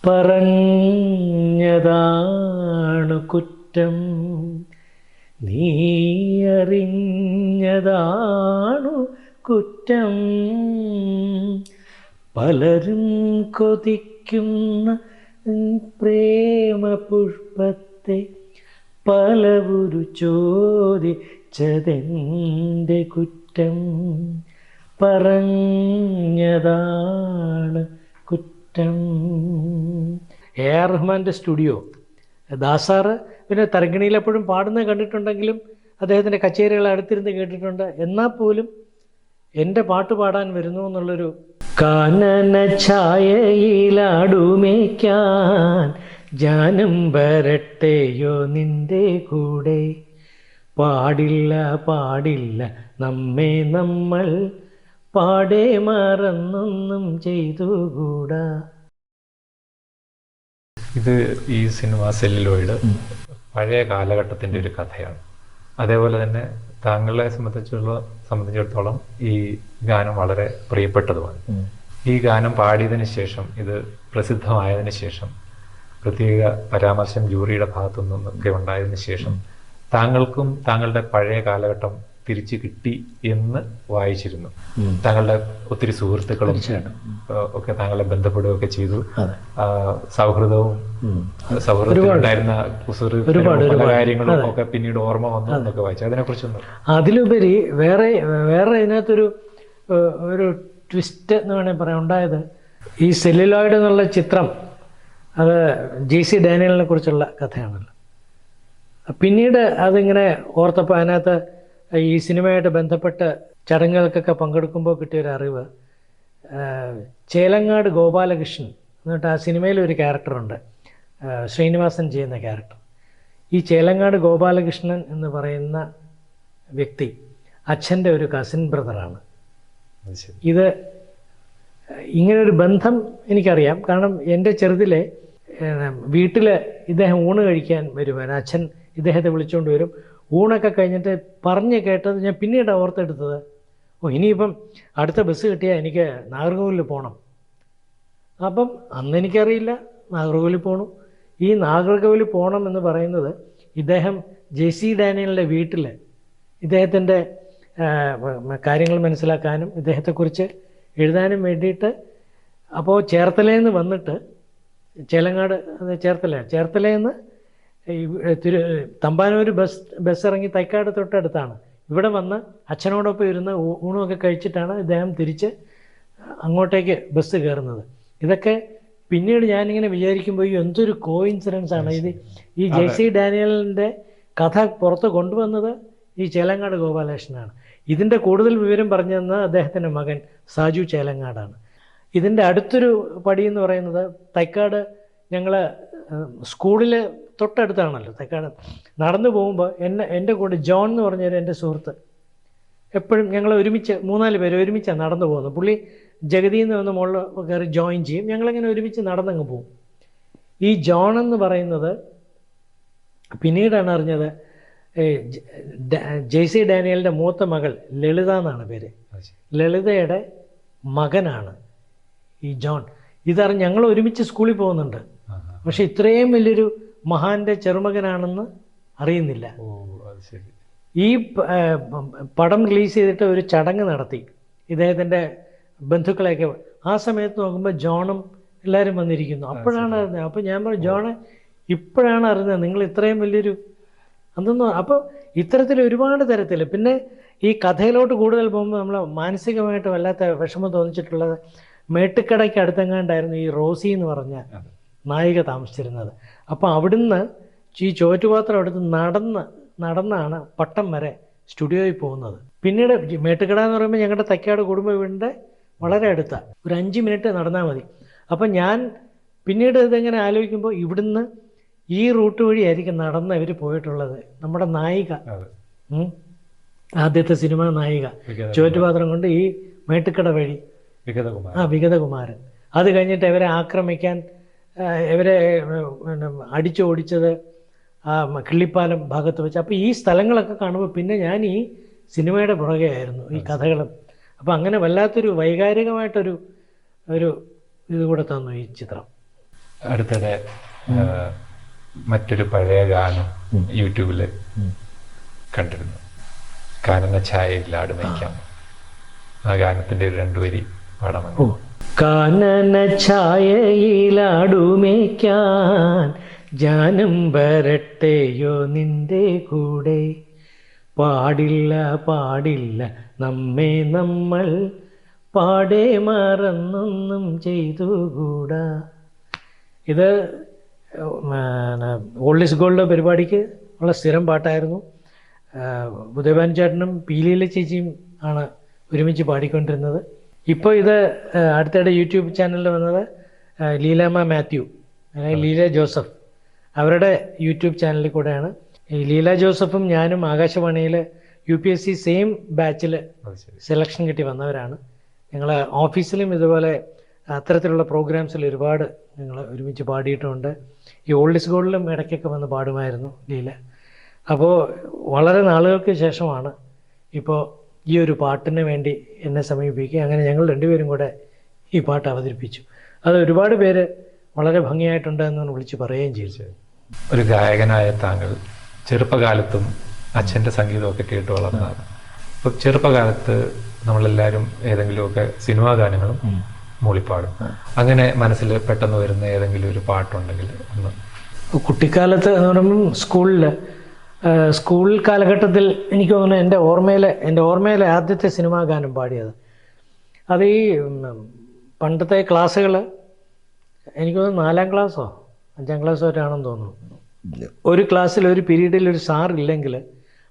പറഞ്ഞതാണു കുറ്റം, നീ അറിഞ്ഞതാണു കുറ്റം. പലരും കൊതിക്കുന്ന പ്രേമ പുഷ്പത്തെ പലവുരു ചോദിച്ചതെൻ്റെ കുറ്റം. പറഞ്ഞതാണ് കുറ്റം. എ ആർ റഹ്മാൻ്റെ സ്റ്റുഡിയോ. ദാസാറ് പിന്നെ തരങ്കിണിയിലെപ്പോഴും പാടുന്നത് കണ്ടിട്ടുണ്ടെങ്കിലും അദ്ദേഹത്തിൻ്റെ കച്ചേരികൾ അടുത്തിരുന്ന് കേട്ടിട്ടുണ്ട്. എന്നാൽ പോലും എൻ്റെ പാട്ട് പാടാൻ വരുന്നു എന്നുള്ളൊരു കാനന ഛായയിലാടുമേക്കാൻ ജാനം വരട്ടെയോ നിൻ്റെ കൂടെ. പാടില്ല പാടില്ല നമ്മെ നമ്മൾ പാടെ മറന്നൊന്നും ചെയ്തുകൂടാ. ഇത് ഈ സിനിമ സെല്ലുലോയിഡ് പഴയ കാലഘട്ടത്തിൻ്റെ ഒരു കഥയാണ്. അതേപോലെ തന്നെ താങ്കളെ സംബന്ധിച്ചിടത്തോളം ഈ ഗാനം വളരെ പ്രിയപ്പെട്ടതുമാണ്. ഈ ഗാനം പാടിയതിനു ശേഷം, ഇത് പ്രസിദ്ധമായതിനു ശേഷം, പ്രത്യേക പരാമർശം ജൂറിയുടെ ഭാഗത്തു നിന്നൊക്കെ ഉണ്ടായതിനു ശേഷം താങ്കൾക്കും താങ്കളുടെ പഴയ കാലഘട്ടം തിരിച്ചു കിട്ടി എന്ന് വായിച്ചിരുന്നു. താങ്കളുടെ ഒത്തിരി സുഹൃത്തുക്കളും ഒക്കെ താങ്കളെ ബന്ധപ്പെടുകയൊക്കെ ചെയ്തു. സൗഹൃദവും സൗഹൃദത്തിലുണ്ടായിരുന്ന പല കാര്യങ്ങളും ഒക്കെ പിന്നീട് ഓർമ്മ വന്നു എന്നൊക്കെ വായിച്ചു. അതിനെ കുറിച്ചൊന്നും അതിലുപരി വേറെ ഇതിനകത്തൊരു ട്വിസ്റ്റ് എന്ന് വേണമെങ്കിൽ പറയാം ഉണ്ടായത്. ഈ സെല്ലുലോയിഡ് എന്നുള്ള ചിത്രം അത് JC ഡാനിയലിനെ കുറിച്ചുള്ള കഥയാണല്ലോ. പിന്നീട് അതിങ്ങനെ ഓർത്തപ്പോൾ അതിനകത്ത് ഈ സിനിമയായിട്ട് ബന്ധപ്പെട്ട് ചടങ്ങുകൾക്കൊക്കെ പങ്കെടുക്കുമ്പോൾ കിട്ടിയൊരു അറിവ്, ചേലങ്ങാട് ഗോപാലകൃഷ്ണൻ എന്നിട്ട് ആ സിനിമയിലൊരു ക്യാരക്ടറുണ്ട്, ശ്രീനിവാസൻ ചെയ്യുന്ന ക്യാരക്ടർ. ഈ ചേലങ്ങാട് ഗോപാലകൃഷ്ണൻ എന്ന് പറയുന്ന വ്യക്തി അച്ഛൻ്റെ ഒരു കസിൻ ബ്രദറാണ്. ഇത് ഇങ്ങനൊരു ബന്ധം എനിക്കറിയാം. കാരണം എൻ്റെ ചെറുതിലെ വീട്ടിൽ ഇദ്ദേഹം ഊണ് കഴിക്കാൻ വരുവാൻ അച്ഛൻ ഇദ്ദേഹത്തെ വിളിച്ചുകൊണ്ട് വരും. ഊണൊക്കെ കഴിഞ്ഞിട്ട് പറഞ്ഞ് കേട്ടത് ഞാൻ പിന്നീട് ഓർത്തെടുത്തത്, ഇനിയിപ്പം അടുത്ത ബസ് കിട്ടിയാൽ എനിക്ക് നാഗർകോവിലിൽ പോകണം. അപ്പം അന്ന് എനിക്കറിയില്ല നാഗർകോവിലിൽ പോകണം. ഈ നാഗർകോവിലിൽ പോകണം എന്ന് പറയുന്നത് ഇദ്ദേഹം JC ഡാനിയലിൻ്റെ വീട്ടിൽ ഇദ്ദേഹത്തിൻ്റെ കാര്യങ്ങൾ മനസ്സിലാക്കാനും ഇദ്ദേഹത്തെക്കുറിച്ച് എഴുതാനും വേണ്ടിയിട്ട്. അപ്പോൾ ചേർത്തലയിൽ നിന്ന് വന്നിട്ട് ചേലങ്ങാട് ചേർത്തലയിൽ നിന്ന് തമ്പാനൂർ ബസ് ഇറങ്ങി തൈക്കാട് തൊട്ടടുത്താണ്. ഇവിടെ വന്ന് അച്ഛനോടൊപ്പം ഇരുന്ന് ഊണുമൊക്കെ കഴിച്ചിട്ടാണ് ഇദ്ദേഹം തിരിച്ച് അങ്ങോട്ടേക്ക് ബസ് കയറുന്നത്. ഇതൊക്കെ പിന്നീട് ഞാനിങ്ങനെ വിചാരിക്കുമ്പോൾ എന്തൊരു കോയിൻസിഡൻസ് ആണ് ഇത്. ഈ JC ഡാനിയലിൻ്റെ കഥ പുറത്ത് കൊണ്ടുവന്നത് ഈ ചേലങ്ങാട് ഗോപാലകൃഷ്ണനാണ്. ഇതിൻ്റെ കൂടുതൽ വിവരം പറഞ്ഞു തന്ന അദ്ദേഹത്തിൻ്റെ മകൻ സാജു ചേലങ്ങാടാണ്. ഇതിൻ്റെ അടുത്തൊരു പടി എന്ന് പറയുന്നത് തൈക്കാട് ഞങ്ങൾ സ്കൂളിൽ തൊട്ടടുത്താണല്ലോ തൈക്കാട്. നടന്നു പോകുമ്പോൾ എൻ്റെ കൂടെ ജോൺ എന്ന് പറഞ്ഞൊരു എൻ്റെ സുഹൃത്ത്, എപ്പോഴും ഞങ്ങൾ ഒരുമിച്ച് 3-4 പേര് ഒരുമിച്ചാണ് നടന്നു പോകുന്നത്. പുള്ളി ജഗതിയിൽ നിന്ന് വന്ന് മുകളിൽ കയറി ജോയിൻ ചെയ്യും. ഞങ്ങളിങ്ങനെ ഒരുമിച്ച് നടന്നങ്ങ് പോകും. ഈ ജോൺ എന്ന് പറയുന്നത് പിന്നീടാണ് അറിഞ്ഞത് JC ഡാനിയലിൻ്റെ മൂത്ത മകൾ ലളിത എന്നാണ് പേര്. ലളിതയുടെ മകനാണ് ഈ ജോൺ. ഇതറിഞ്ഞ് ഞങ്ങൾ ഒരുമിച്ച് സ്കൂളിൽ പോകുന്നുണ്ട്. പക്ഷെ ഇത്രയും വലിയൊരു മഹാന്റെ ചെറുമകനാണെന്ന് അറിയുന്നില്ല. ഈ പടം റിലീസ് ചെയ്തിട്ട് ഒരു ചടങ്ങ് നടത്തി ഇദ്ദേഹത്തിൻ്റെ ബന്ധുക്കളെയൊക്കെ. ആ സമയത്ത് നോക്കുമ്പോൾ ജോണും എല്ലാവരും വന്നിരിക്കുന്നു. അപ്പോഴാണ് അറിഞ്ഞത്. അപ്പോൾ ഞാൻ പറഞ്ഞു, ജോണ് ഇപ്പോഴാണ് അറിഞ്ഞത് നിങ്ങൾ ഇത്രയും വലിയൊരു അതൊന്നും. അപ്പോൾ ഇത്തരത്തിൽ ഒരുപാട് തരത്തിൽ. പിന്നെ ഈ കഥയിലോട്ട് കൂടുതൽ പോകുമ്പോൾ നമ്മൾ മാനസികമായിട്ട് വല്ലാത്ത വിഷമം തോന്നിച്ചിട്ടുള്ളത്, മേട്ടുക്കടയ്ക്ക് അടുത്തെങ്ങാണ്ടായിരുന്നു ഈ റോസി എന്ന് പറഞ്ഞ നായിക താമസിച്ചിരുന്നത്. അപ്പോൾ അവിടുന്ന് ഈ ചോറ്റുപാത്രം എടുത്ത് നടന്നാണ് പട്ടം വരെ സ്റ്റുഡിയോയിൽ പോകുന്നത്. പിന്നീട് മേട്ടുക്കട എന്ന് പറയുമ്പോൾ ഞങ്ങളുടെ തൈക്കാട് കുടുംബ വീടിൻ്റെ വളരെ അടുത്താണ്, ഒരു 5 മിനിറ്റ് നടന്നാൽ മതി. അപ്പം ഞാൻ പിന്നീട് ഇതെങ്ങനെ ആലോചിക്കുമ്പോൾ ഇവിടുന്ന് ഈ റൂട്ട് വഴിയായിരിക്കും നടന്ന് ഇവർ പോയിട്ടുള്ളത്. നമ്മുടെ നായിക, ആദ്യത്തെ സിനിമ നായിക ചോറ്റുപാത്രം കൊണ്ട് ഈ മേട്ടുക്കട വഴി വിഗതകുമാരൻ. അത് കഴിഞ്ഞിട്ട് ഇവരെ ആക്രമിക്കാൻ ഇവരെ അടിച്ചോടിച്ചത് കിള്ളിപ്പാലം ഭാഗത്ത് വെച്ച്. അപ്പോൾ ഈ സ്ഥലങ്ങളൊക്കെ കാണുമ്പോൾ പിന്നെ ഞാൻ ഈ സിനിമയുടെ പുറകെ ആയിരുന്നു, ഈ കഥകളും. അപ്പോൾ അങ്ങനെ വല്ലാത്തൊരു വൈകാരികമായിട്ടൊരു ഇത് കൂടെ തന്നു ഈ ചിത്രം. അടുത്തിടെ മറ്റൊരു പഴയ ഗാനം യൂട്യൂബിൽ കണ്ടിരുന്നു. കാനന ഛായയിലാട് മേയ്ക്കാം. ആ ഗാനത്തിന്റെ ഒരു 2 വരി പാടാമോ? കാനന ഛായയിലാടുമേയ്ക്കാൻ ജാനം വരട്ടെയോ നിന്റെ കൂടെ, പാടില്ല പാടില്ല നമ്മെ നമ്മൾ പാടെ മറന്നൊന്നും ചെയ്തുകൂടാ. ഇത് ഓൾഡ് ഈസ് ഗോൾഡ് പരിപാടിക്ക് ഉള്ള സ്ഥിരം പാട്ടായിരുന്നു. ഉദയഭാൻ ചേട്ടനും പീലിയിലെ ചേച്ചിയും ആണ് ഒരുമിച്ച് പാടിക്കൊണ്ടിരുന്നത്. ഇപ്പോൾ ഇത് അടുത്തിടെ യൂട്യൂബ് ചാനലിൽ വന്നത് ലീലാമ്മ മാത്യു അല്ലെങ്കിൽ ലീല ജോസഫ് അവരുടെ യൂട്യൂബ് ചാനലിൽ കൂടെയാണ്. ഈ ലീല ജോസഫും ഞാനും ആകാശവാണിയിൽ UPSC സെയിം ബാച്ചിൽ സെലക്ഷൻ കിട്ടി വന്നവരാണ്. ഞങ്ങൾ ഓഫീസിലും ഇതുപോലെ അത്തരത്തിലുള്ള പ്രോഗ്രാംസിൽ ഒരുപാട് ഞങ്ങൾ ഒരുമിച്ച് പാടിയിട്ടുമുണ്ട്. ഈ ഓൾഡ് ഈസ് ഗോൾഡിലും ഇടയ്ക്കൊക്കെ വന്ന് പാടുമായിരുന്നു ലീല. അപ്പോൾ വളരെ നാളുകൾക്ക് ശേഷമാണ് ഇപ്പോൾ ഈ ഒരു പാട്ടിന് വേണ്ടി എന്നെ സമീപിക്കുക. അങ്ങനെ ഞങ്ങൾ 2 പേരും കൂടെ ഈ പാട്ട് അവതരിപ്പിച്ചു. അത് ഒരുപാട് പേര് വളരെ ഭംഗിയായിട്ടുണ്ട് എന്ന് വിളിച്ച് പറയുകയും ചെയ്തു. ഒരു ഗായകനായ താങ്കൾ ചെറുപ്പകാലത്തും അച്ഛൻ്റെ സംഗീതമൊക്കെ കേട്ട് വളർന്നതാണ്. അപ്പോൾ ചെറുപ്പകാലത്ത് നമ്മളെല്ലാവരും ഏതെങ്കിലുമൊക്കെ സിനിമാ ഗാനങ്ങളും മൂളിപ്പാടും. അങ്ങനെ മനസ്സിൽ പെട്ടെന്ന് വരുന്ന ഏതെങ്കിലും ഒരു പാട്ടുണ്ടെങ്കിൽ ഒന്ന്. കുട്ടിക്കാലത്ത് എന്ന് പറയുമ്പം സ്കൂൾ കാലഘട്ടത്തിൽ എനിക്ക് തോന്നുന്നു എൻ്റെ ഓർമ്മയിലെ ആദ്യത്തെ സിനിമാ ഗാനം പാടിയത് അത് ഈ പണ്ടത്തെ ക്ലാസ്സുകൾ എനിക്ക് തോന്നുന്നു 4ാം ക്ലാസ്സോ 5ാം ക്ലാസ്സോ ആണെന്ന് തോന്നുന്നു. ഒരു ക്ലാസ്സിൽ ഒരു പീരീഡിൽ ഒരു സാർ ഇല്ലെങ്കിൽ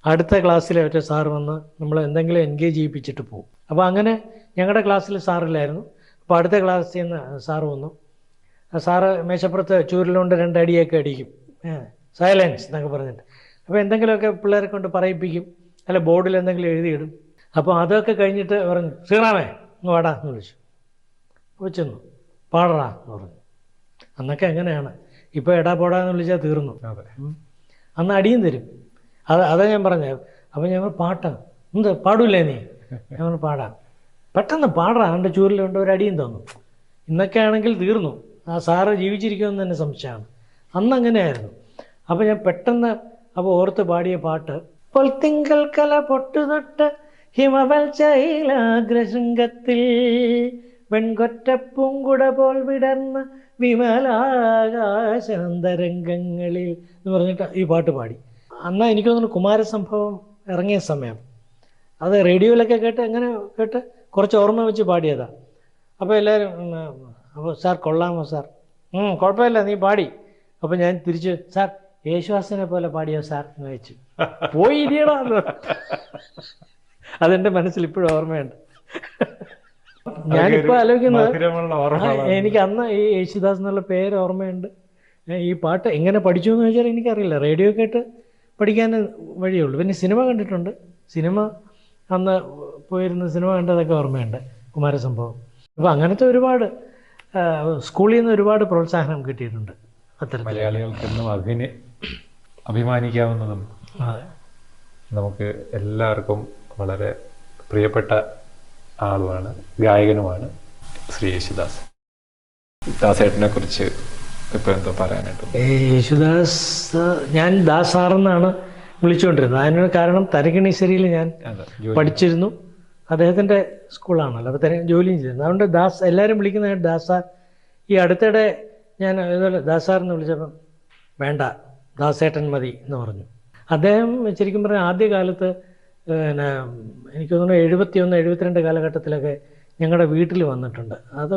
അടുത്ത ക്ലാസ്സിലെ ഒറ്റ സാർ വന്ന് നമ്മൾ എന്തെങ്കിലും എൻഗേജ് ചെയ്യിപ്പിച്ചിട്ട് പോകും. അപ്പോൾ അങ്ങനെ ഞങ്ങളുടെ ക്ലാസ്സിൽ സാറില്ലായിരുന്നു. അപ്പോൾ അടുത്ത ക്ലാസ്സിൽ നിന്ന് സാറ് വന്നു. സാറ് മേശപ്പുറത്ത് ചൂരിലുകൊണ്ട് 2 അടിയൊക്കെ അടിക്കും, സൈലൻസ് എന്നൊക്കെ പറഞ്ഞിട്ട്. അപ്പോൾ എന്തെങ്കിലുമൊക്കെ പിള്ളേരെ കൊണ്ട് പറയിപ്പിക്കും, അല്ല ബോർഡിൽ എന്തെങ്കിലും എഴുതിയിടും. അപ്പോൾ അതൊക്കെ കഴിഞ്ഞിട്ട് പറഞ്ഞു, ശ്രീറാമേ ഒന്ന് വാടാ എന്ന് വിളിച്ചു. അപ്പോൾ ചെന്നു, പാടറാ എന്ന് പറഞ്ഞു. അന്നൊക്കെ എങ്ങനെയാണ്, ഇപ്പോൾ എടാ പോടാന്ന് വിളിച്ചാൽ തീർന്നു. അന്ന് അടിയും തരും. അതാ ഞാൻ പറഞ്ഞത്. അപ്പോൾ ഞങ്ങൾ പാട്ടാ എന്ത് പാടൂല്ലേ നീ? ഞങ്ങൾ പാടാം. പെട്ടെന്ന് പാടാ, അവൻ്റെ ചൂരിലുണ്ട് ഒരു അടിയും തന്നു. ഇന്നൊക്കെ ആണെങ്കിൽ തീർന്നു, ആ സാറ് ജീവിച്ചിരിക്കുമെന്ന് തന്നെ സംശയമാണ്. അന്ന് അങ്ങനെയായിരുന്നു. അപ്പോൾ ഞാൻ പെട്ടെന്ന് അപ്പോൾ ഓർത്ത് പാടിയ പാട്ട്, പൊൽത്തിങ്കൽ കല പൊട്ടുതൊട്ട് ഹിമവൽച്ചയിലാഗ്രശൃംഗത്തിൽ വെൺകൊറ്റപ്പൂങ്കുട പോൽ വിടർന്ന വിമലാകാശാന്തരംഗങ്ങളിൽ എന്ന് പറഞ്ഞിട്ട് ഈ പാട്ട് പാടി. അന്ന് എനിക്ക് തോന്നുന്നു കുമാരസംഭവം ഇറങ്ങിയ സമയം. അത് റേഡിയോയിലൊക്കെ കേട്ട് കുറച്ച് ഓർമ്മ വെച്ച് പാടിയതാണ്. അപ്പോൾ എല്ലാവരും അപ്പോൾ സാർ കൊള്ളാമോ സാർ? കുഴപ്പമില്ല നീ പാടി. അപ്പോൾ ഞാൻ തിരിച്ച് സാർ യേശുദാസിനെ പോലെ പാടിയോ സാർ എന്ന് ചോദിച്ചു. പോയി ഇരിയടാ. അതെൻ്റെ മനസ്സിൽ ഇപ്പോഴും ഓർമ്മയുണ്ട്. ഞാനിപ്പോൾ ആലോചിക്കുന്നത് എനിക്ക് അന്ന് ഈ യേശുദാസ് എന്നുള്ള പേര് ഓർമ്മയുണ്ട്. ഈ പാട്ട് എങ്ങനെ പഠിച്ചു എന്ന് ചോദിച്ചാൽ എനിക്കറിയില്ല. റേഡിയോ കേട്ട് പഠിക്കാൻ വഴിയുള്ളൂ. പിന്നെ സിനിമ കണ്ടിട്ടുണ്ട്. സിനിമ അന്ന് പോയിരുന്ന സിനിമ കണ്ടതൊക്കെ ഓർമ്മയുണ്ട്, കുമാരസംഭവം. അപ്പോൾ അങ്ങനത്തെ ഒരുപാട് സ്കൂളിൽ നിന്ന് ഒരുപാട് പ്രോത്സാഹനം കിട്ടിയിട്ടുണ്ട്. അത്തരം മലയാളികൾക്കെന്നും അഭിമാനിക്കാവുന്നതും നമുക്ക് എല്ലാവർക്കും വളരെ പ്രിയപ്പെട്ട ആളുമാണ്, ഗായകനുമാണ് ശ്രീ യേശുദാസ്. ദാസേട്ടനെ കുറിച്ച് ഇപ്പോൾ എന്തോ പറയാനായിട്ട്? യേശുദാസ് ഞാൻ ദാസ് സാറെന്നാണ് വിളിച്ചുകൊണ്ടിരുന്നത്. അതിനൊരു കാരണം തരകിണീശ്വരിയിൽ ഞാൻ പഠിച്ചിരുന്നു. അദ്ദേഹത്തിൻ്റെ സ്കൂളാണല്ലോ, അപ്പോൾ ജോലിയും ചെയ്തിരുന്നു. അതുകൊണ്ട് ദാസ് എല്ലാവരും വിളിക്കുന്നതായിട്ട് ദാസ് സാർ. ഈ അടുത്തിടെ ഞാൻ ഇതുപോലെ ദാസ് സാറെന്ന് വിളിച്ചപ്പം വേണ്ട ദാസേട്ടൻ മതി എന്ന് പറഞ്ഞു. അദ്ദേഹം ശരിക്കും പറഞ്ഞാൽ ആദ്യകാലത്ത് പിന്നെ എനിക്ക് തോന്നുന്നു 71-72 കാലഘട്ടത്തിലൊക്കെ ഞങ്ങളുടെ വീട്ടിൽ വന്നിട്ടുണ്ട്. അത്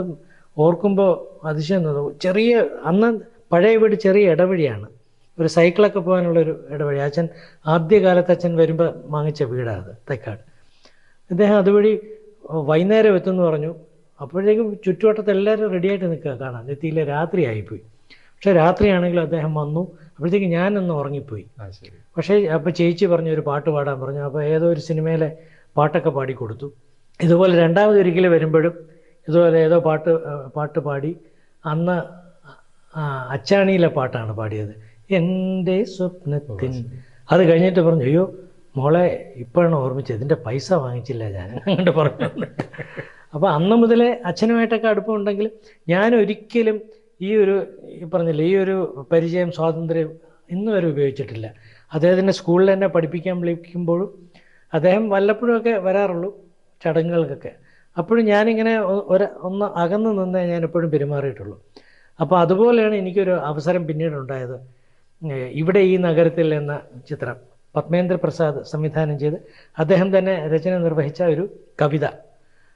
ഓർക്കുമ്പോൾ അതിശയം തോന്നും. ചെറിയ അന്ന് പഴയ വീട് ചെറിയ ഇടവഴിയാണ്, ഒരു സൈക്കിളൊക്കെ പോകാനുള്ളൊരു ഇടവഴി. അച്ഛൻ ആദ്യകാലത്ത് അച്ഛൻ വരുമ്പോൾ വാങ്ങിച്ച വീടാണ് അത്, തെക്കാട്. അദ്ദേഹം അതുവഴി വൈകുന്നേരം എത്തുമെന്ന് പറഞ്ഞു. അപ്പോഴേക്കും ചുറ്റുവട്ടത്ത് എല്ലാവരും റെഡിയായിട്ട് നിൽക്കുക കാണാൻ. എത്തിയില്ല, രാത്രി ആയിപ്പോയി. പക്ഷേ രാത്രിയാണെങ്കിലും അദ്ദേഹം വന്നു. അപ്പോഴത്തേക്ക് ഞാനൊന്ന് ഉറങ്ങിപ്പോയി. പക്ഷേ അപ്പോൾ ചേച്ചി പറഞ്ഞു ഒരു പാട്ട് പാടാൻ പറഞ്ഞു. അപ്പോൾ ഏതോ ഒരു സിനിമയിലെ പാട്ടൊക്കെ പാടിക്കൊടുത്തു. ഇതുപോലെ രണ്ടാമതൊരിക്കൽ വരുമ്പോഴും ഇതുപോലെ ഏതോ പാട്ട് പാടി. അന്ന് അച്ചാണിയിലെ പാട്ടാണ് പാടിയത്, എൻ്റെ സ്വപ്നത്തിൻ. അത് കഴിഞ്ഞിട്ട് പറഞ്ഞു, അയ്യോ മോളെ ഇപ്പോഴാണ് ഓർമ്മിച്ചത്, ഇതിൻ്റെ പൈസ വാങ്ങിച്ചില്ല ഞാൻ അങ്ങോട്ട് പറഞ്ഞു. അപ്പോൾ അന്ന് മുതലേ അച്ഛനുമായിട്ടൊക്കെ അടുപ്പമുണ്ടെങ്കിലും ഞാൻ ഒരിക്കലും ഈ പറഞ്ഞില്ലേ ഈ ഒരു പരിചയം സ്വാതന്ത്ര്യം ഇന്ന് വരെ ഉപയോഗിച്ചിട്ടില്ല. അദ്ദേഹത്തിൻ്റെ സ്കൂളിൽ തന്നെ പഠിപ്പിക്കാൻ വിളിക്കുമ്പോഴും അദ്ദേഹം വല്ലപ്പോഴുമൊക്കെ വരാറുള്ളൂ ചടങ്ങുകൾക്കൊക്കെ. അപ്പോഴും ഞാനിങ്ങനെ ഒന്ന് അകന്ന് നിന്നേ ഞാൻ എപ്പോഴും പെരുമാറിയിട്ടുള്ളൂ. അപ്പോൾ അതുപോലെയാണ് എനിക്കൊരു അവസരം പിന്നീടുണ്ടായത്. ഇവിടെ ഈ നഗരത്തിൽ എന്ന ചിത്രം പത്മേന്ദ്ര പ്രസാദ് സംവിധാനം ചെയ്ത് അദ്ദേഹം തന്നെ രചന നിർവഹിച്ച ഒരു കവിത.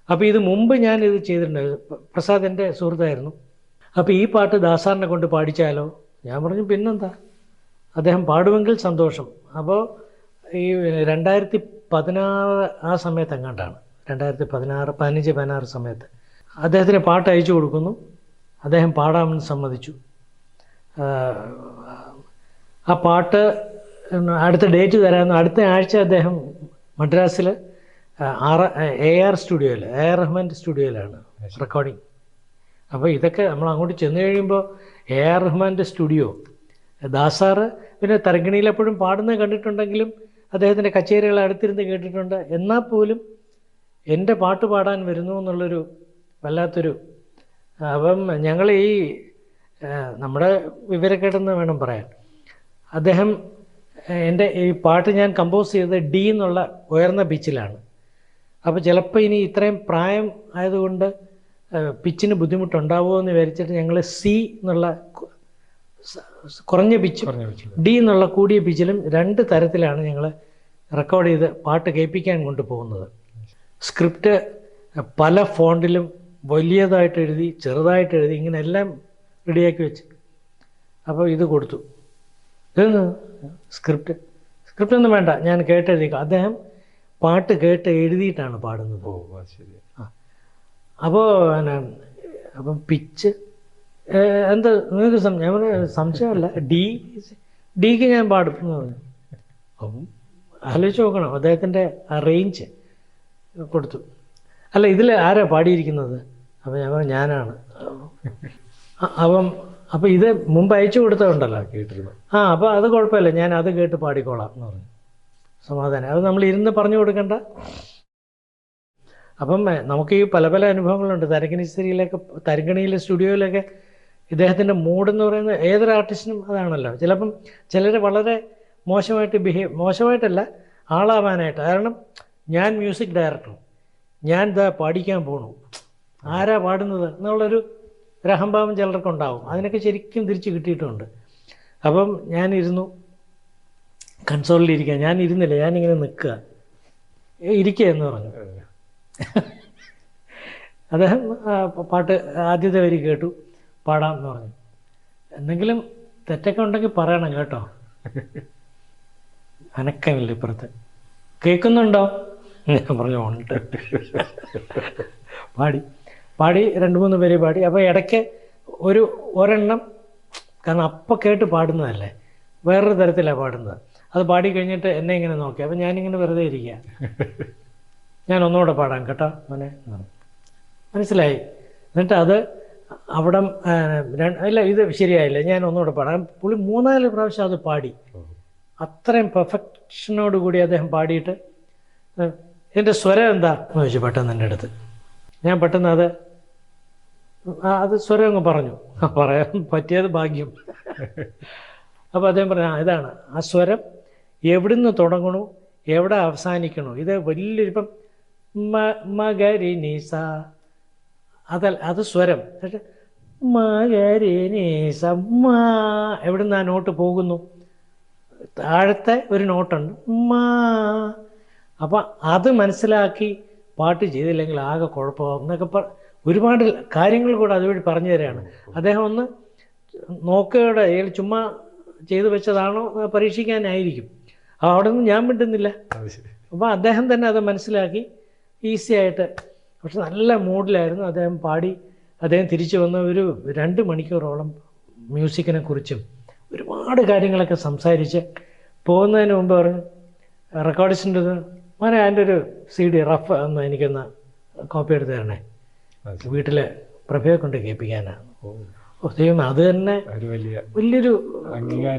അപ്പോൾ ഇത് മുമ്പ് ഞാനിത് ചെയ്തിട്ടുണ്ടായിരുന്നു. പ്രസാദ് എൻ്റെ സുഹൃത്തായിരുന്നു. അപ്പോൾ ഈ പാട്ട് ദാസാറിനെ കൊണ്ട് പാടിച്ചാലോ? ഞാൻ പറഞ്ഞു പിന്നെന്താ, അദ്ദേഹം പാടുമെങ്കിൽ സന്തോഷം. അപ്പോൾ ഈ 2016 ആ സമയത്ത് എങ്ങാണ്ടാണ്, 2015-16 സമയത്ത് അദ്ദേഹത്തിന് പാട്ട് അയച്ചു കൊടുക്കുന്നു. അദ്ദേഹം പാടാമെന്ന് സമ്മതിച്ചു. ആ പാട്ട് അടുത്ത ഡേറ്റ് തരാമെന്ന്. അടുത്ത ആഴ്ച അദ്ദേഹം മദ്രാസിൽ AR സ്റ്റുഡിയോയിൽ, AR റഹ്മാൻ്റെ സ്റ്റുഡിയോയിലാണ് റെക്കോർഡിങ്. അപ്പോൾ ഇതൊക്കെ നമ്മൾ അങ്ങോട്ട് ചെന്ന് കഴിയുമ്പോൾ AR റഹ്മാൻ്റെ സ്റ്റുഡിയോ, ദാസാറ് പിന്നെ തരങ്കിണിയിൽ പാടുന്നത് കണ്ടിട്ടുണ്ടെങ്കിലും അദ്ദേഹത്തിൻ്റെ കച്ചേരികൾ അടുത്തിരുന്ന് കേട്ടിട്ടുണ്ട്. എന്നാൽ പോലും എൻ്റെ പാട്ട് പാടാൻ വരുന്നു എന്നുള്ളൊരു വല്ലാത്തൊരു. അപ്പം ഞങ്ങൾ ഈ നമ്മുടെ വിവരക്കേടെന്ന് വേണം പറയാൻ. അദ്ദേഹം എൻ്റെ ഈ പാട്ട് ഞാൻ കമ്പോസ് ചെയ്തത് D എന്നുള്ള ഉയർന്ന പിച്ചിലാണ്. അപ്പോൾ ചിലപ്പോൾ ഇനി ഇത്രയും പ്രായം ആയതുകൊണ്ട് പിച്ചിന് ബുദ്ധിമുട്ടുണ്ടാവുമോ എന്ന് വിചാരിച്ചിട്ട് ഞങ്ങൾ C എന്നുള്ള കുറഞ്ഞ പിച്ചും D എന്നുള്ള കൂടിയ പിച്ചിലും 2 തരത്തിലാണ് ഞങ്ങൾ റെക്കോർഡ് ചെയ്ത് പാട്ട് കേൾപ്പിക്കാൻ കൊണ്ടുപോകുന്നത്. സ്ക്രിപ്റ്റ് പല ഫോണ്ടിലും വലിയതായിട്ട് എഴുതി ചെറുതായിട്ട് എഴുതി ഇങ്ങനെ എല്ലാം റെഡിയാക്കി വെച്ച് അപ്പോൾ ഇത് കൊടുത്തു. ഇതൊന്ന് സ്ക്രിപ്റ്റൊന്നും വേണ്ട, ഞാൻ കേട്ടെഴുതിക്കാം. അദ്ദേഹം പാട്ട് കേട്ട് എഴുതിയിട്ടാണ് പാടുന്നത്. അപ്പോൾ അപ്പം പിച്ച് എന്താ നിങ്ങൾക്ക് ഞാൻ സംശയമല്ല, ഡിക്ക് ഞാൻ പാടും എന്ന് പറഞ്ഞു. അപ്പം ആലോചിച്ച് നോക്കണം, അദ്ദേഹത്തിൻ്റെ ആ റേഞ്ച് കൊടുത്തു. അല്ല ഇതിൽ ആരാ പാടിയിരിക്കുന്നത്? അപ്പം ഞാൻ പറഞ്ഞു ഞാനാണ്. അപ്പം ഇത് മുമ്പ് അയച്ചു കൊടുത്തതുണ്ടല്ലോ കേട്ടിരുന്നു. അപ്പോൾ അത് കുഴപ്പമില്ല, ഞാൻ അത് കേട്ട് പാടിക്കോളാം എന്ന് പറഞ്ഞു. സമാധാനം. അത് നമ്മൾ ഇരുന്ന് പറഞ്ഞു കൊടുക്കണ്ട. അപ്പം നമുക്ക് ഈ പല പല അനുഭവങ്ങളുണ്ട്. തരങ്കിണിയിലെ സ്റ്റുഡിയോയിലൊക്കെ ഇദ്ദേഹത്തിൻ്റെ മൂഡെന്ന് പറയുന്നത് ഏതൊരു ആർട്ടിസ്റ്റിനും അതാണല്ലോ. ചിലപ്പം ചിലർ വളരെ മോശമായിട്ടല്ല ആളാവാനായിട്ട്. കാരണം ഞാൻ മ്യൂസിക് ഡയറക്ടർ, ഞാൻ ഇതാ പാടിക്കാൻ പോണു, ആരാ പാടുന്നത് എന്നുള്ളൊരു അഹംഭാവം ചിലർക്കുണ്ടാവും. അതിനൊക്കെ ശരിക്കും തിരിച്ച് കിട്ടിയിട്ടുണ്ട്. അപ്പം ഞാനിരുന്നു കൺസോളിലിരിക്കുക. ഞാൻ ഇരുന്നില്ല, ഞാനിങ്ങനെ നിൽക്കുക, ഇരിക്കുക എന്ന് പറഞ്ഞു. അദ്ദേഹം പാട്ട് ആദ്യത്തെ വരി കേട്ടു, പാടാം എന്ന് പറഞ്ഞു. എന്തെങ്കിലും തെറ്റൊക്കെ ഉണ്ടെങ്കിൽ പറയണം കേട്ടോ. അനക്കമില്ല ഇപ്പുറത്ത്. കേൾക്കുന്നുണ്ടോ? ഞാൻ പറഞ്ഞു ഉണ്ട്. പാടി 2-3 പേര് പാടി. അപ്പോൾ ഇടയ്ക്ക് ഒരെണ്ണം, കാരണം അപ്പം കേട്ട് പാടുന്നതല്ലേ, വേറൊരു തരത്തിലാണ് പാടുന്നത്. അത് പാടി കഴിഞ്ഞിട്ട് എന്നെ ഇങ്ങനെ നോക്കി. അപ്പം ഞാനിങ്ങനെ വെറുതെ ഇരിക്കുക. ഞാൻ ഒന്നുകൂടെ പാടാം കേട്ടോ മോനെ, മനസ്സിലായി. എന്നിട്ട് അത് അവിടെ ഇല്ല ഇത് ശരിയായില്ല, ഞാൻ ഒന്നുകൂടെ പാടാം. പുള്ളി 3-4 പ്രാവശ്യം അത് പാടി. അത്രയും പെർഫെക്ഷനോട് കൂടി അദ്ദേഹം പാടിയിട്ട് എൻ്റെ സ്വരം എന്താ എന്ന് ചോദിച്ചു പെട്ടെന്ന് എൻ്റെ അടുത്ത്. ഞാൻ പെട്ടെന്ന് അത് സ്വരം അങ്ങ് പറഞ്ഞു. പറയാൻ പറ്റിയത് ഭാഗ്യം. അപ്പോൾ അദ്ദേഹം പറഞ്ഞു ഇതാണ് ആ സ്വരം, എവിടുന്ന് തുടങ്ങണു എവിടെ അവസാനിക്കണു. ഇത് വലിയൊരു ഇപ്പം മഗരി നീസ അത് സ്വരം. മഗരി നീസ മാ എവിടുന്ന് ആ നോട്ട് പോകുന്നു, താഴത്തെ ഒരു നോട്ടുണ്ട് മാ. അപ്പം അത് മനസ്സിലാക്കി പാട്ട് ചെയ്തില്ലെങ്കിൽ ആകെ കുഴപ്പമാകും എന്നൊക്കെ ഒരുപാട് കാര്യങ്ങൾ കൂടെ അതുവഴി പറഞ്ഞു തരികയാണ് അദ്ദേഹം. ഒന്ന് നോക്കയോടെ ചുമ്മാ ചെയ്തു വെച്ചതാണോ പരീക്ഷിക്കാനായിരിക്കും. അവിടെ നിന്ന് ഞാൻ മിണ്ടുന്നില്ല. അപ്പോൾ അദ്ദേഹം തന്നെ അത് മനസ്സിലാക്കി ഈസി ആയിട്ട്. പക്ഷെ നല്ല മൂഡിലായിരുന്നു അദ്ദേഹം. പാടി അദ്ദേഹം തിരിച്ചു വന്ന ഒരു 2 മണിക്കൂറോളം മ്യൂസിക്കിനെ കുറിച്ചും ഒരുപാട് കാര്യങ്ങളൊക്കെ സംസാരിച്ച് പോകുന്നതിന് മുമ്പ് പറഞ്ഞു റെക്കോർഡിസ്റ്റിൻ്റെ മോനെ അതിൻ്റെ ഒരു CD റഫ് ഒന്ന് എനിക്കൊന്ന് കോപ്പി എടുത്ത് തരണേ, വീട്ടിലെ പ്രഭയെ കൊണ്ട് കേൾപ്പിക്കാനാണ്. ദൈവം അത് തന്നെ വലിയൊരു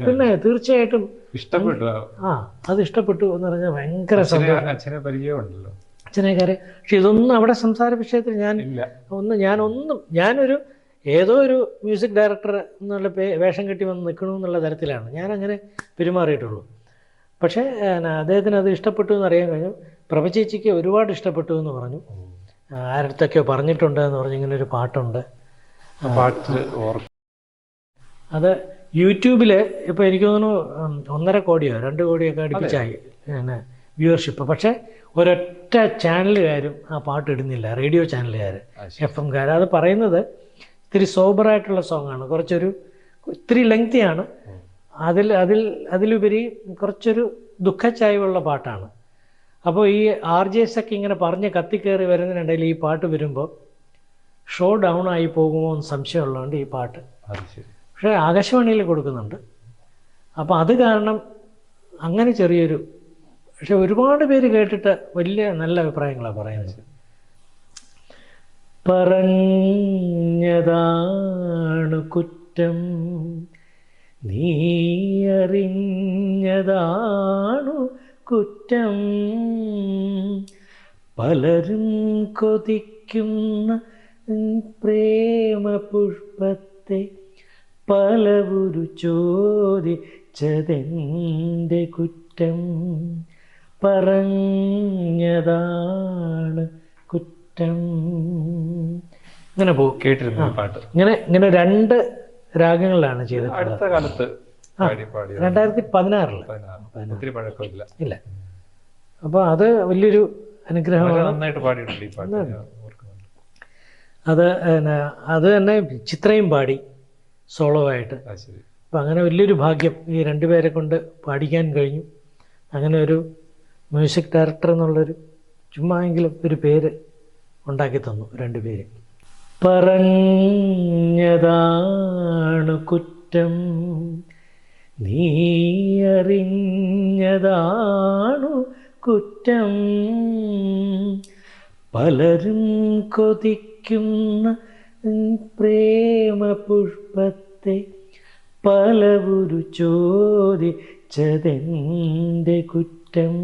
പിന്നെ തീർച്ചയായിട്ടും ഇഷ്ടപ്പെട്ടു. അത് ഇഷ്ടപ്പെട്ടു എന്ന് പറഞ്ഞാൽ ഭയങ്കര സന്തോഷം. അച്ഛനെ കാര്യം. പക്ഷെ ഇതൊന്നും അവിടെ സംസാര വിഷയത്തിൽ ഞാനൊരു ഏതോ ഒരു മ്യൂസിക് ഡയറക്ടർ എന്നുള്ള വേഷം കെട്ടി വന്ന് നിൽക്കണമെന്നുള്ള തരത്തിലാണ് ഞാനങ്ങനെ പെരുമാറിയിട്ടുള്ളൂ. പക്ഷേ അദ്ദേഹത്തിന് അത് ഇഷ്ടപ്പെട്ടു എന്നറിയാൻ കഴിഞ്ഞു. പ്രഭചേച്ചിക്ക് ഒരുപാട് ഇഷ്ടപ്പെട്ടു എന്ന് പറഞ്ഞു. ആരടുത്തൊക്കെയോ പറഞ്ഞിട്ടുണ്ട് എന്ന് പറഞ്ഞു ഇങ്ങനൊരു പാട്ടുണ്ട്. അത് യൂട്യൂബിൽ ഇപ്പോൾ എനിക്ക് തോന്നുന്നു 1.5 കോടിയോ 2 കോടിയൊക്കെ അടുപ്പിച്ചായി വ്യൂവർഷിപ്പ്. പക്ഷേ ഒരൊറ്റ ചാനലുകാരും ആ പാട്ട് ഇടുന്നില്ല, റേഡിയോ ചാനലുകാർ, FM-കാർ. അത് പറയുന്നത് ഇത്തിരി സോബറായിട്ടുള്ള സോങ്ങാണ്, ഇത്തിരി ലെങ്തിയാണ്, അതിലുപരി കുറച്ചൊരു ദുഃഖച്ചായ്വുള്ള പാട്ടാണ്. അപ്പോൾ ഈ RJs ഒക്കെ ഇങ്ങനെ പറഞ്ഞ് കത്തിക്കയറി വരുന്നതിനിടയിൽ ഈ പാട്ട് വരുമ്പോൾ ഷോ ഡൗൺ ആയി പോകുമോ എന്ന് സംശയമുള്ളതുകൊണ്ട് ഈ പാട്ട് പക്ഷേ ആകാശവാണിയിൽ കൊടുക്കുന്നുണ്ട്. അപ്പോൾ അത് കാരണം അങ്ങനെ ചെറിയൊരു, പക്ഷെ ഒരുപാട് പേര് കേട്ടിട്ട് വലിയ നല്ല അഭിപ്രായങ്ങളാണ് പറയുന്നത്. പറഞ്ഞതാണു കുറ്റം, നീ അറിഞ്ഞതാണു കുറ്റം, പലരും കൊതിക്കുന്ന പ്രേമ പുഷ്പത്തെ പലവുരു ചോദിച്ചതെൻ്റെ കുറ്റം, പറഞ്ഞതാണ് കുറ്റം. ഇങ്ങനെ പോകും. കേട്ടിരുന്നു പാട്ട്. ഇങ്ങനെ 2 രാഗങ്ങളിലാണ് ചെയ്തത്. അടുത്ത കാലത്ത് 2016 ഒത്തിരി പഴക്കമില്ല. ഇല്ല. അപ്പോൾ അത് വലിയൊരു അനുഗ്രഹമാണ്. നന്നായിട്ട് പാടിയിട്ടുണ്ട് ഈ പാട്ട്. അത് തന്നെ ചിത്രയും പാടി സോളോ ആയിട്ട്. അപ്പം അങ്ങനെ വലിയൊരു ഭാഗ്യം ഈ 2 പേരെ കൊണ്ട് പാടിക്കാൻ കഴിഞ്ഞു. അങ്ങനെ ഒരു മ്യൂസിക് ഡയറക്ടർ എന്നുള്ളൊരു ചുമ്മാ എങ്കിലും ഒരു പേര് ഉണ്ടാക്കി തന്നു 2 പേര്. പറഞ്ഞതാണു കുറ്റം, നീ അറിഞ്ഞതാണു കുറ്റം, പലരും കൊതിക്കുന്ന പ്രേമ പുഷ്പത്തെ പലവുരു ചോദിച്ചതെൻ്റെ കുറ്റം,